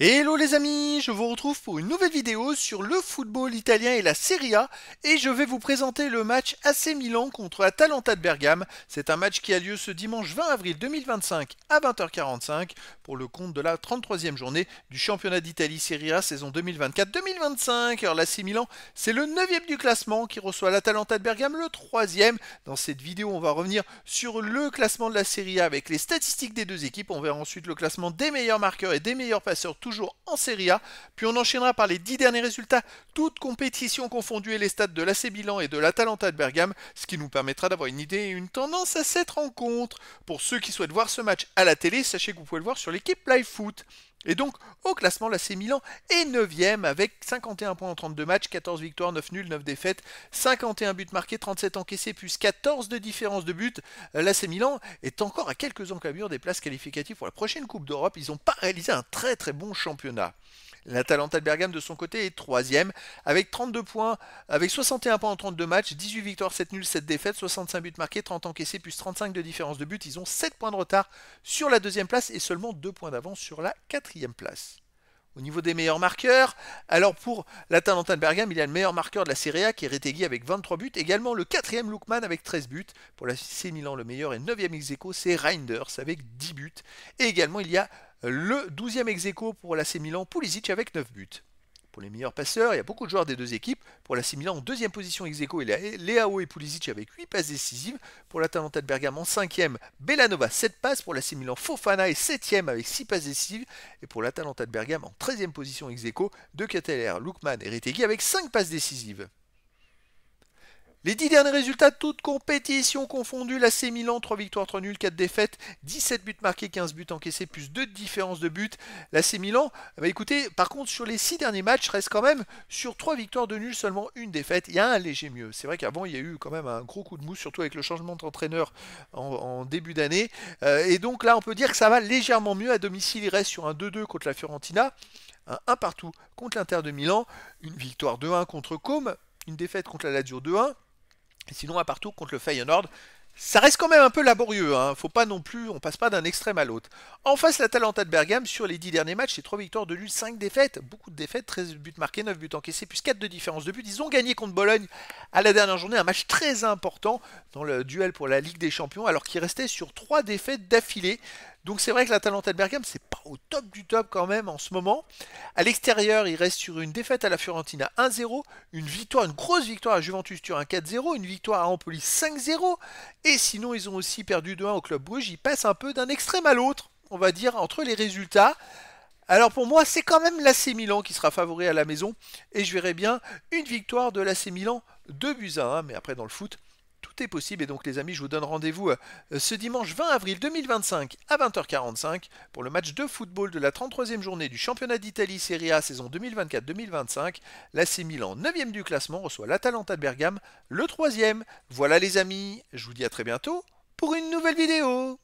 Hello les amis, je vous retrouve pour une nouvelle vidéo sur le football italien et la Serie A et je vais vous présenter le match AC Milan contre Atalanta de Bergame. C'est un match qui a lieu ce dimanche 20 avril 2025 à 20h45 pour le compte de la 33e journée du championnat d'Italie Serie A saison 2024-2025. Alors l'AC Milan, c'est le 9e du classement qui reçoit l'Atalanta de Bergame le 3e. Dans cette vidéo, on va revenir sur le classement de la Serie A avec les statistiques des deux équipes. On verra ensuite le classement des meilleurs marqueurs et des meilleurs passeurs toujours en Serie A. Puis on enchaînera par les 10 derniers résultats, toutes compétitions confondues et les stats de l'AC Milan et de l'Atalanta de Bergame, ce qui nous permettra d'avoir une idée et une tendance à cette rencontre. Pour ceux qui souhaitent voir ce match à la télé, sachez que vous pouvez le voir sur l'équipe Live Foot. Et donc, au classement, l'AC Milan est 9e avec 51 points en 32 matchs, 14 victoires, 9 nuls, 9 défaites, 51 buts marqués, 37 encaissés, plus 14 de différence de but. L'AC Milan est encore à quelques encablures des places qualificatives pour la prochaine Coupe d'Europe. Ils n'ont pas réalisé un très très bon championnat. L'Atalanta de Bergame de son côté est 3e avec 32 points, avec 61 points en 32 matchs, 18 victoires, 7 nuls, 7 défaites, 65 buts marqués, 30 encaissés, plus 35 de différence de but. Ils ont 7 points de retard sur la deuxième place et seulement 2 points d'avance sur la quatrième place. Au niveau des meilleurs marqueurs, alors pour l'Atalanta de Bergame, il y a le meilleur marqueur de la Serie A qui est Retegui avec 23 buts, également le quatrième Lookman avec 13 buts. Pour la C Milan, le meilleur et 9e ex-aequo, c'est Reinders avec 10 buts. Et également, il y a le 12e ex-aequo pour la C Milan, Pulisic avec 9 buts. Pour les meilleurs passeurs, il y a beaucoup de joueurs des deux équipes. Pour la Milan, en deuxième position ex-aequo, il y a Leao et Pulisic avec 8 passes décisives. Pour l'Atalanta de Bergame, en cinquième, Bellanova, 7 passes. Pour la Milan, Fofana est septième avec 6 passes décisives. Et pour l'Atalanta de Bergame, en 13e position ex-aequo, De Ketelaere, Lookman et Retegui avec 5 passes décisives. Les 10 derniers résultats, toutes compétitions confondues, l'AC Milan, 3 victoires, 3 nuls, 4 défaites, 17 buts marqués, 15 buts encaissés, plus 2 de différence de but. L'AC Milan, écoutez, par contre, sur les 6 derniers matchs, reste quand même sur 3 victoires de nuls, seulement une défaite. Il y a un léger mieux. C'est vrai qu'avant, il y a eu quand même un gros coup de mousse, surtout avec le changement d'entraîneur en début d'année. Et donc là, on peut dire que ça va légèrement mieux. À domicile, il reste sur un 2-2 contre la Fiorentina, un 1 partout contre l'Inter de Milan, une victoire 2-1 contre Côme, une défaite contre la Lazio 2-1. Et sinon, à partout contre le Feyenoord, ça reste quand même un peu laborieux. Faut pas non plus, on passe pas d'un extrême à l'autre. En face, l'Atalanta de Bergame, sur les 10 derniers matchs, c'est 3 victoires de nul, 5 défaites. Beaucoup de défaites, 13 buts marqués, 9 buts encaissés, plus 4 de différence de but. Ils ont gagné contre Bologne à la dernière journée, un match très important dans le duel pour la Ligue des Champions, alors qu'ils restaient sur 3 défaites d'affilée. Donc c'est vrai que l'Atalanta de Bergame, c'est pas au top du top quand même en ce moment. À l'extérieur, il reste sur une défaite à la Fiorentina 1-0, une victoire, une grosse victoire à Juventus Turin 4-0, une victoire à Empoli 5-0. Et sinon, ils ont aussi perdu 2-1 au Club Brugge. Ils passent un peu d'un extrême à l'autre, on va dire, entre les résultats. Alors pour moi, c'est quand même l'AC Milan qui sera favori à la maison. Et je verrai bien une victoire de l'AC Milan 2-1. Mais après, dans le foot, tout est possible. Et donc les amis, je vous donne rendez-vous ce dimanche 20 avril 2025 à 20h45 pour le match de football de la 33e journée du championnat d'Italie Serie A saison 2024-2025. L'AC Milan, 9e du classement, reçoit l'Atalanta de Bergame, le 3e. Voilà les amis, je vous dis à très bientôt pour une nouvelle vidéo.